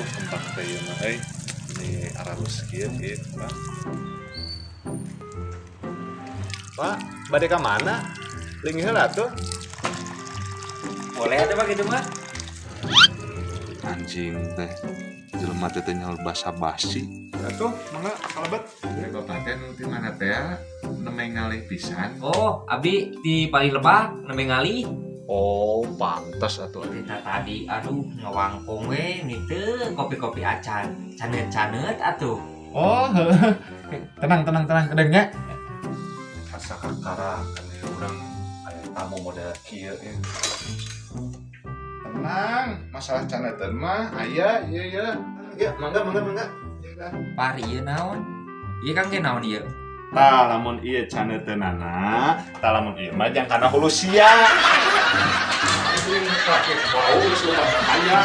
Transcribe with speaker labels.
Speaker 1: tempat teh mah ini aralus kieu Pak. Pak, bade ka mana? Linggih heula tuh.
Speaker 2: Boleh atuh Pak gitu mah.
Speaker 3: Anjing teh jelema teh nyaur basa-basi.
Speaker 1: Atuh, mangga kalebet.
Speaker 3: Bapak teh nu ti mana teh nemeng ngalih pisan.
Speaker 2: Oh, abdi di Pali Lebah nembe ngali.
Speaker 1: Oh, pantas atuh.
Speaker 2: Kita tadi aduh ngawangkung we nih teu kopi-kopi acan. Canet-canet atuh.
Speaker 4: Oh, tenang kedeng ya.
Speaker 1: Asa kakara kan urang aya tamu model kieu Tenang, masalah canetan mah aya ieu. Ya, mangga.
Speaker 2: Pari ieu naon? Ieu Kang ge naon ieu?
Speaker 1: Tah lamun ieu caneteunana, tah lamun ieu mah jang kana hulu sia. Anjing pakai bau sudah aya.